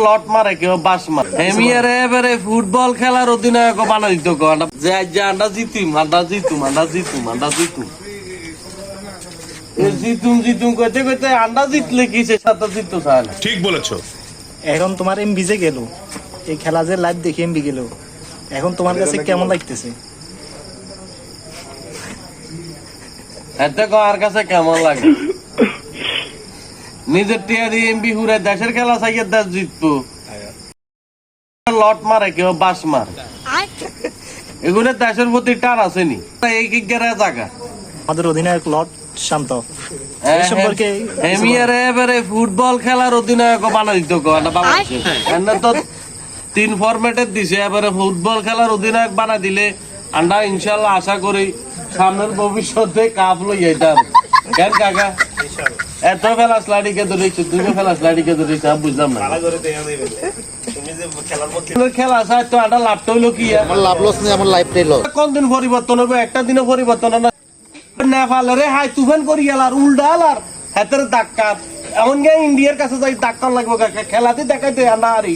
লট মারে কেউ বাস মারে এমিয়ার এবারে ফুটবল খেলার অধিনায়ক বানাই দিত যে আজ আন্ডা জিতুম জিতুম কইতে কইতে আন্ডা জিতলে কি সে সাথে জিততো চায় না। ঠিক বলেছো। এখন তোমার এমবি যে গেল, এই খেলা যে লাইভ দেখে এমবি গেল, এখন তোমার কাছে কেমন লাগতেছে? এতে আর কাছে কেমন লাগে? নিজের টিয়া দিয়ে এমবি হুরে দেশের খেলা চাইয়ে দেশ জিতবো, লট মারে কেউ বাস মারে, এগুলো দেশের প্রতি টান আসেনি। এই কি জায়গা আমাদের অধিনায়ক লর্ড শান্ত এই সম্পর্কে এবারে ফুটবল খেলার অধিনায়ক বানাই দিত তো 3 ফরম্যাটের দিছে, এবারে ফুটবল খেলার অধিনায়ক বানা দিলে আমরা ইনশাল্লাহ আশা করি সামনের ভবিষ্যতে কাপ লই যাইতাম। কেন কাকা এত ফেলা স্লাইডিকে ধরেছ, তুমি ফেলা স্লাইডিকে ধরেছ, বুঝলাম না খেলা চাই তো একটা লাভটা হইলো কি লাভ লস নেই, আমার লাইফটাই লস। কোন দিন পরিবর্তন হবে? একটা দিনে পরিবর্তন না। নেপালের হাই তুফান করি গেলার উল্টাল আর হাতের ধাক্কা এমন ইন্ডিয়ার কাছে যাই ধাক্কা লাগবে, খেলাতে দেখাইতে না আরে